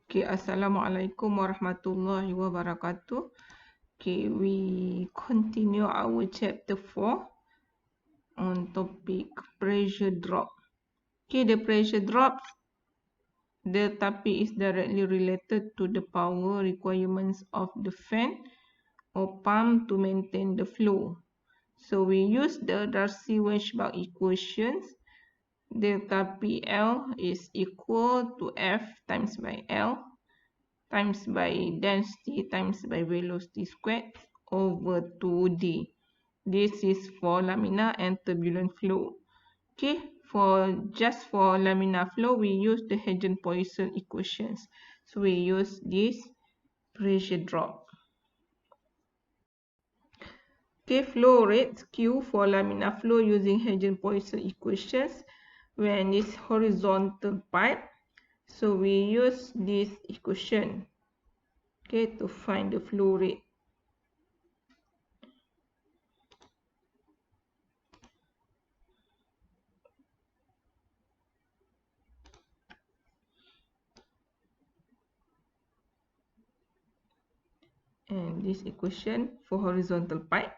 Okay, Assalamualaikum warahmatullahi wabarakatuh. Okay, we continue our chapter 4 on topic pressure drop. Okay, the pressure drop, the topic is directly related to the power requirements of the fan or pump to maintain the flow. So we use the Darcy-Weisbach equations. Delta PL is equal to F times by L times by density times by velocity squared over 2D. This is for laminar and turbulent flow. Okay, just for laminar flow, we use the Hagen-Poiseuille equations. So we use this pressure drop. Okay, flow rate Q for laminar flow using Hagen-Poiseuille equations when it's horizontal pipe. So we use this equation, okay, to find the flow rate. And this equation for horizontal pipe.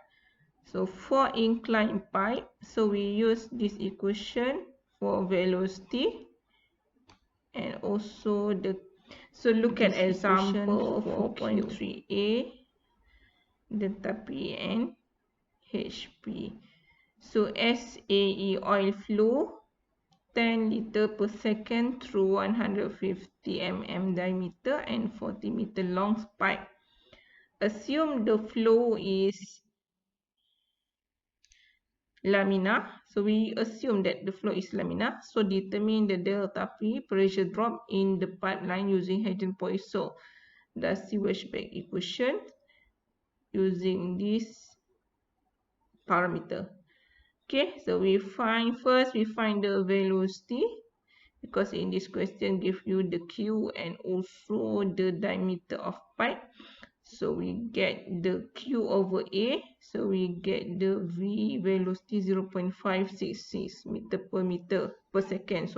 So for inclined pipe, so we use this equation for velocity and also so look at example 4.3a, delta P and HP. So SAE oil flow 10 liter per second through 150 mm diameter and 40 meter long pipe. Assume the flow is laminar. So we assume that the flow is laminar. So determine the delta P pressure drop in the pipeline using Hagen-Poiseuille Darcy-Weisbach equation using this parameter. Okay, so we find the velocity, because in this question give you the Q and also the diameter of pipe. So we get the Q over A. So we get the V velocity 0.566 meter per second.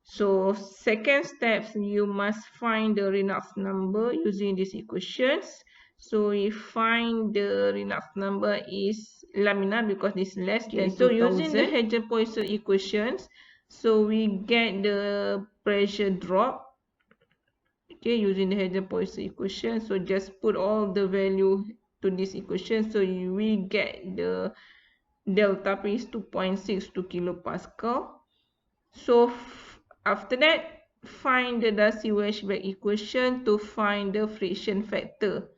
So second steps, you must find the Reynolds number using these equations. So we find the Reynolds number is laminar because it's less than 2000. So using the Hagen-Poiseuille equations, so we get the pressure drop. Okay, using the Hagen-Poiseuille equation. So just put all the value to this equation. So we get the delta P is 2.62 kilopascal. So after that, find the Darcy-Weisbach equation to find the friction factor.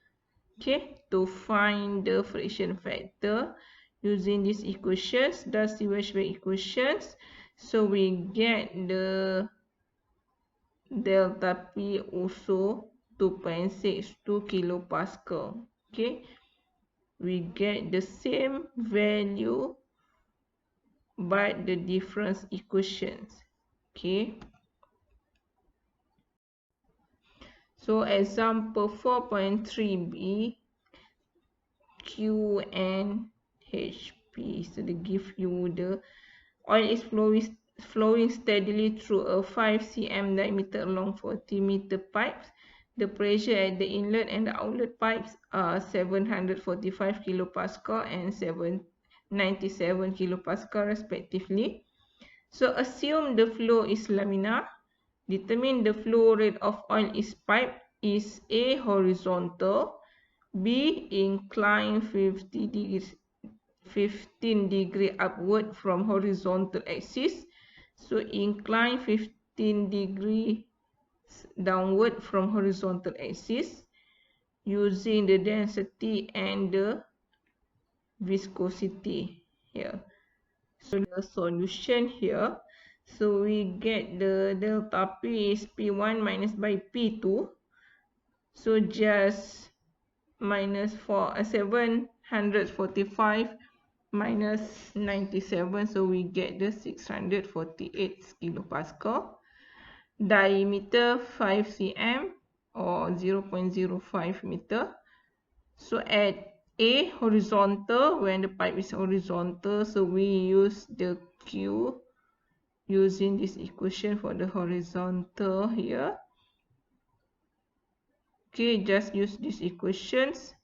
Okay, to find the friction factor using these equations, Darcy-Weisbach equations. So we get the delta P also 2.62 kilopascal. Okay, we get the same value but the difference equations. Okay, so example 4.3b, Q and HP. So they give you the oil is flowing steadily through a 5 cm diameter long 40 meter pipes. The pressure at the inlet and the outlet pipes are 745 kilopascal and 797 kilopascal respectively. So assume the flow is laminar. Determine the flow rate of oil is pipe is A, horizontal, B, inclined 15 degree upward from horizontal axis. So incline 15 degree downward from horizontal axis using the density and the viscosity here. So the solution here, so we get the delta P is P1 minus by P2. So just minus 745 minus 97, so we get the 648 kilopascal. Diameter 5 cm or 0.05 meter. So at A, horizontal, when the pipe is horizontal, so we use the Q using this equation for the horizontal here. Okay, just use these equations.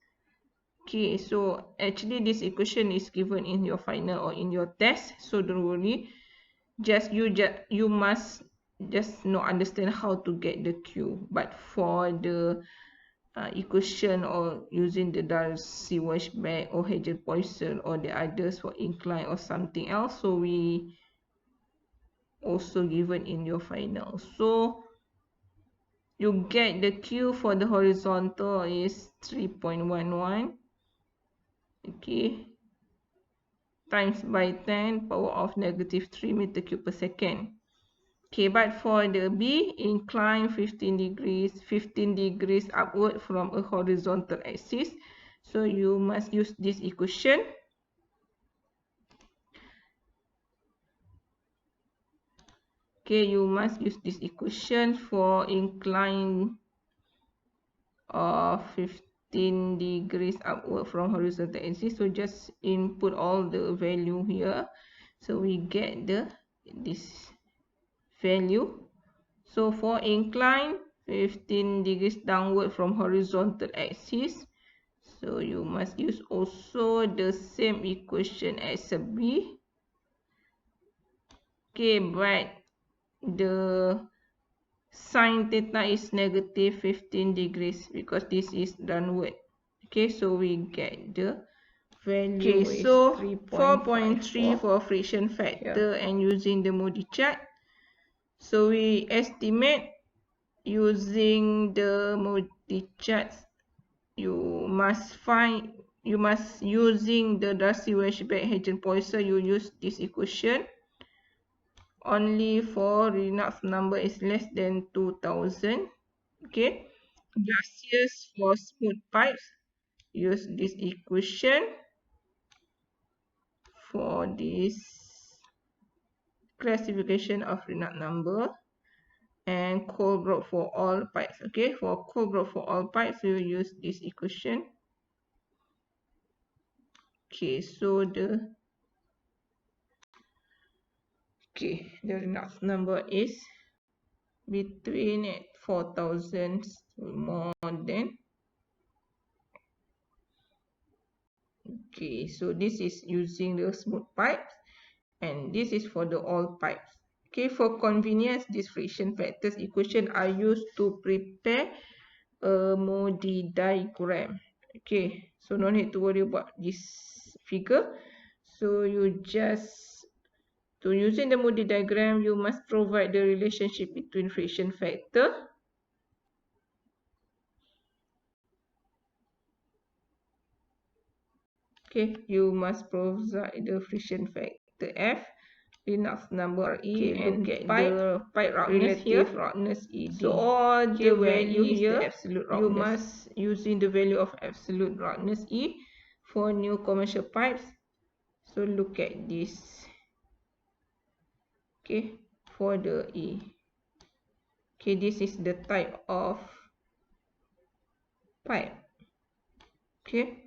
Okay, so actually this equation is given in your final or in your test, so don't worry. You must just understand how to get the Q. But for the equation or using the Darcy-Weisbach or Hagen-Poiseuille or the others for incline or something else, so we also given in your final. So you get the Q for the horizontal is 3.11, okay, times by 10 power of negative 3 meter cube per second. Okay, but for the B, incline 15 degrees upward from a horizontal axis. So you must use this equation. Okay, you must use this equation for incline of 15 degrees upward from horizontal axis. So just input all the value here. So we get this value. So for incline 15 degrees downward from horizontal axis, so you must use also the same equation as a B. Okay, but the sine theta is negative 15 degrees because this is downward. Okay, so we get the value. Okay, so 4.3 for friction factor and using the Moody chart. So we estimate using the Moody chart. You must using the Darcy-Weisbach Hagen-Poiseuille, you use this equation only for Reynolds number is less than 2000. Okay, gaseous for smooth pipes, use this equation for this classification of Reynolds number. And Colebrook for all pipes. Okay, for Colebrook for all pipes, you use this equation. Okay, so the Reynolds number is between 4000 more than. Okay, so this is using the smooth pipes and this is for the all pipes. Okay, for convenience, these friction factors equation are used to prepare a Moody diagram. Okay, so no need to worry about this figure. So you just, to using the Moody diagram, you must provide the relationship between friction factor. Okay, you must provide the friction factor F, Reynolds number E, and get the pipe roughness here, roughness ED. So all the value here, absolute roughness. You must using the value of absolute roughness E for new commercial pipes. So look at this. Okay, for the E. Okay, this is the type of pipe. Okay.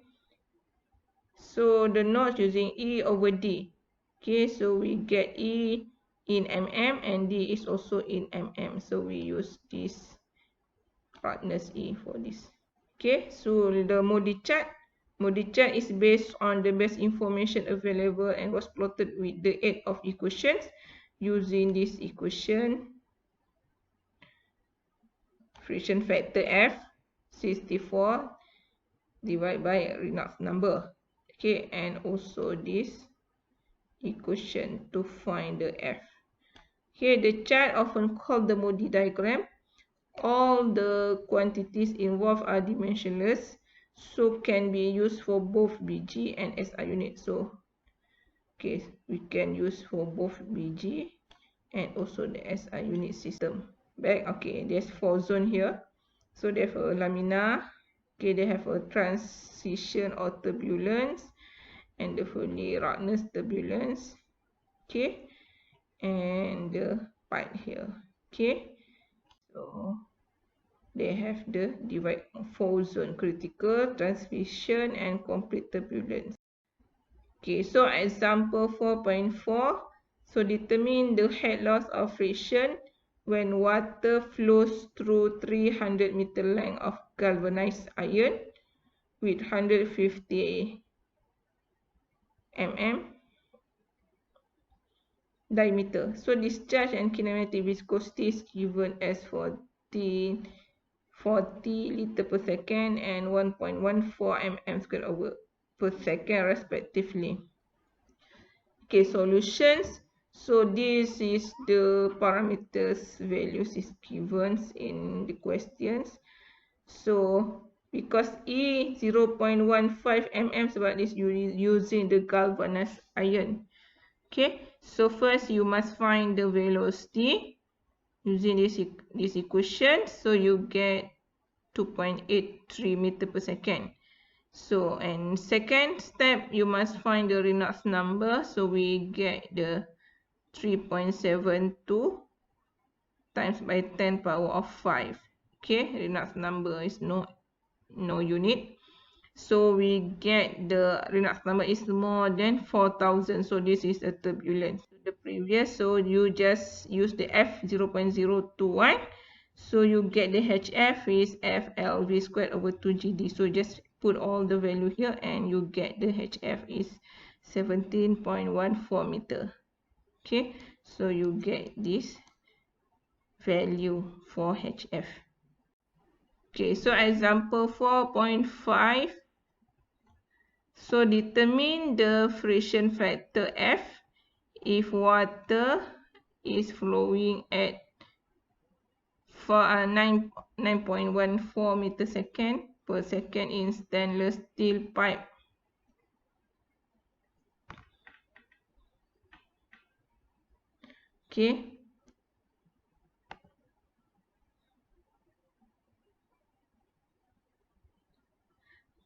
So the notch using E over D. Okay, so we get E in mm and D is also in mm. So we use this roughness E for this. Okay, so the Moody chart. Moody chart is based on the best information available and was plotted with the aid of equations. Using this equation, friction factor F 64 divided by Reynolds number. Okay, and also this equation to find the F. Here, the chart often called the Moody diagram. All the quantities involved are dimensionless, so can be used for both BG and SI unit. So, okay, we can use for both BG and also the SI unit system. Back, okay, there's 4 zones here. So they have a laminar. Okay, they have a transition or turbulence and the fully roughness turbulence. Okay, and the pipe here. Okay, so they have the divide 4 zone: critical, transition, and complete turbulence. Okay, so example 4.4. So determine the head loss of friction when water flows through 300 meter length of galvanized iron with 150 mm diameter. So discharge and kinematic viscosity is given as 40 liter per second and 1.14 mm squared over per second respectively. Okay, solutions. So this is the parameters values is given in the questions. So because E 0.15 mm sebab this using the galvanized iron. Okay, so first you must find the velocity using this equation. So you get 2.83 meter per second. So, and second step, you must find the Reynolds number. So we get the 3.72 times by 10 power of 5. Okay, Reynolds number is no unit. So we get the Reynolds number is more than 4,000. So this is a turbulence. The previous, so you just use the F 0.021. So you get the HF is FLV squared over 2GD. So just put all the value here and you get the HF is 17.14 meter. Okay, so you get this value for HF. Okay, so example 4.5. So determine the friction factor F if water is flowing at 9.14 meter second per second in stainless steel pipe. Okay.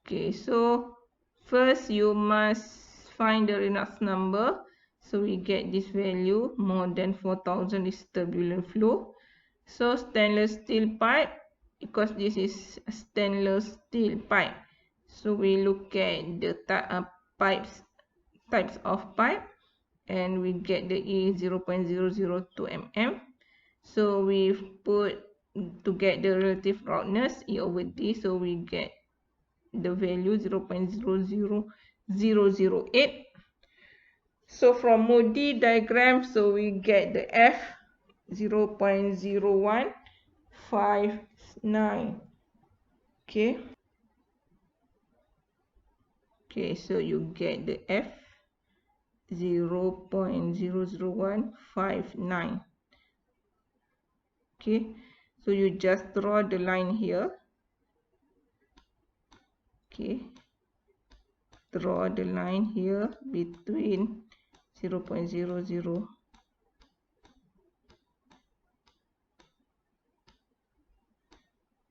Okay, so first you must find the Reynolds number. So we get this value more than 4,000 is turbulent flow. So stainless steel pipe, because this is a stainless steel pipe. So we look at the types of pipe and we get the E 0.002 mm. So we put to get the relative roughness E over D, so we get the value 0.00008. So from MOODY diagram, so we get the F 0.0159. Okay. Okay, so you get the F 0.00159. Okay, so you just draw the line here. Okay, draw the line here between 0.00.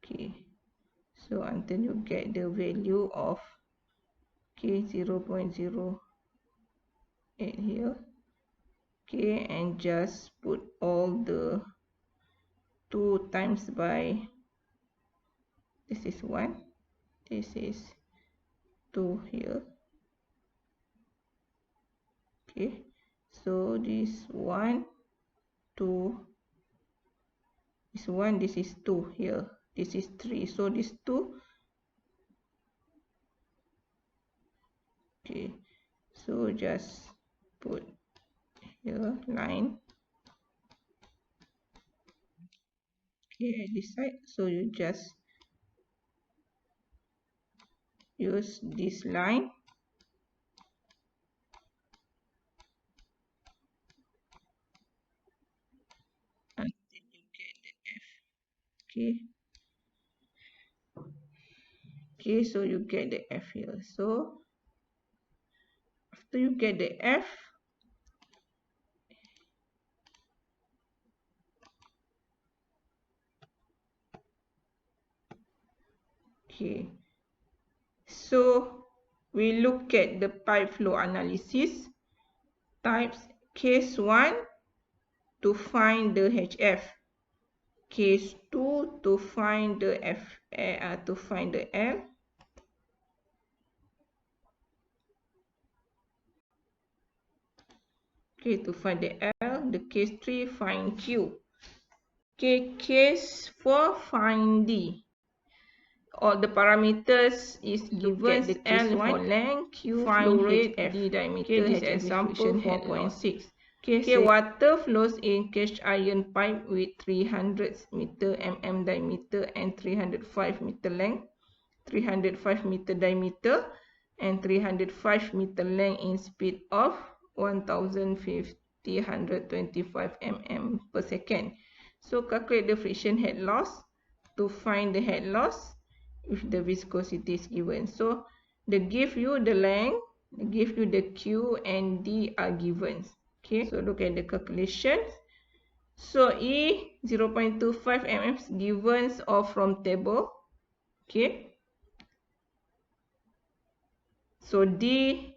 Okay, so until you get the value of 0.08 here. Okay, and just put all the 2 times by, this is 1, this is 2 here. Okay, so this 1, 2, this 1, this is 2 here, this is 3, so this 2. Okay, so just put here line. Okay, at this side, so you just use this line. Until you get the F. Okay. Okay, so you get the F here. So after you get the F, okay, so we look at the pipe flow analysis types. Case 1 to find the HF, case 2 to find the to find the L, okay, to find the L, the case 3 find Q. Okay, case 4, find D. All the parameters is given L for length, Q flow rate, D diameter, this example 4.6. Okay, water flows in cast iron pipe with 300 meter mm diameter and 305 meter length, 305 meter diameter and 305 meter length in speed of 1,525 mm per second. So calculate the friction head loss. To find the head loss, if the viscosity is given. So they give you the length, they give you the Q and D are given. Okay, so look at the calculations. So E 0.25 mm given or from table. Okay, so D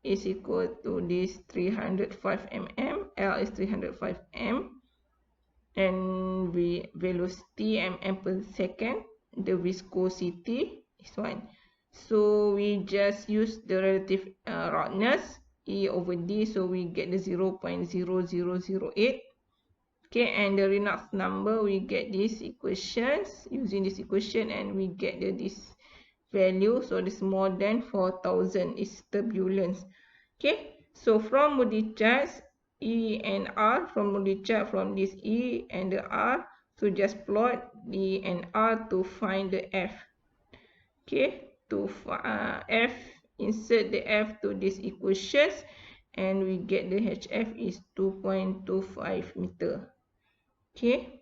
is equal to this 305 mm, L is 305 m, and velocity mm per second, the viscosity is 1. So we just use the relative roughness E over D, so we get the 0.0008. Okay, and the Reynolds number, we get these equations, using this equation, and we get this value, so this more than 4,000 is turbulence. Okay, so from Moody charts, E and R, from Moody chart, from this E and the R, so just plot E and R to find the F. Okay, to F, insert the F to these equations, and we get the HF is 2.25 meter. Okay,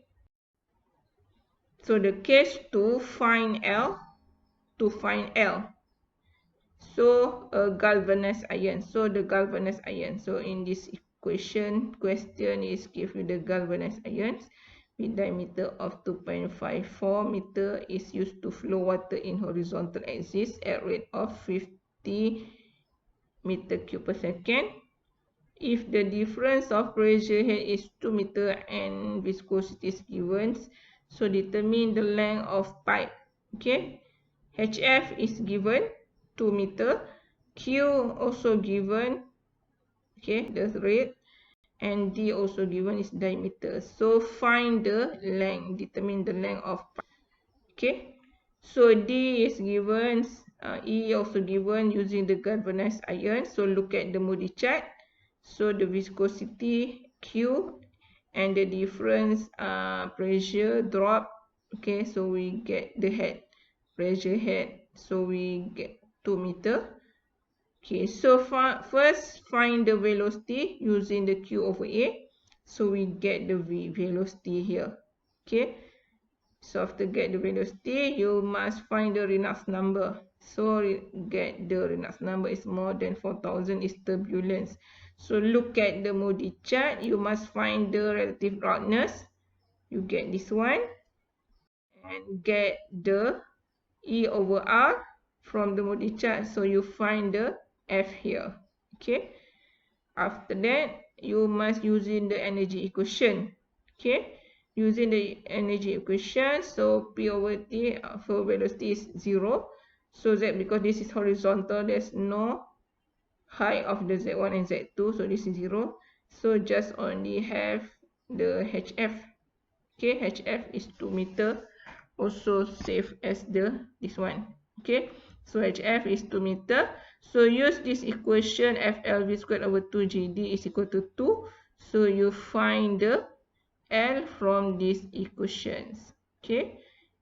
so the case to find L, so a galvanized iron, so the galvanized iron, so in this question is give you the galvanized irons with diameter of 2.54 meter is used to flow water in horizontal axis at rate of 50 meter cube per second. If the difference of pressure head is 2 meter and viscosity is given, so determine the length of pipe. Okay, HF is given 2 meter, Q also given, okay, the rate, and D also given is diameter. So find the length, determine the length of pipe. Okay, so D is given, E also given using the galvanized iron. So look at the Moody chart. So the viscosity Q and the difference pressure drop. Okay, so we get the head, pressure head. So we get 2 meter. Okay, so first find the velocity using the Q over A. So we get the velocity here. Okay, so after get the velocity, you must find the Reynolds number. So get the Reynolds number is more than 4,000 is turbulence. So look at the Moody chart. You must find the relative roughness. You get this one. And get the E over R from the Moody chart. So you find the F here. Okay. After that, you must using the energy equation. Okay. Using the energy equation, so P over T for velocity is 0. So that because this is horizontal, there's no height of the Z1 and Z2, so this is 0. So just only have the HF. Okay, HF is 2 meter, also same as this one. Okay, so HF is 2 meter. So use this equation, FLV squared over 2GD is equal to 2. So you find the L from these equations. Okay,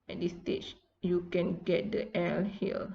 at this stage you can get the L here.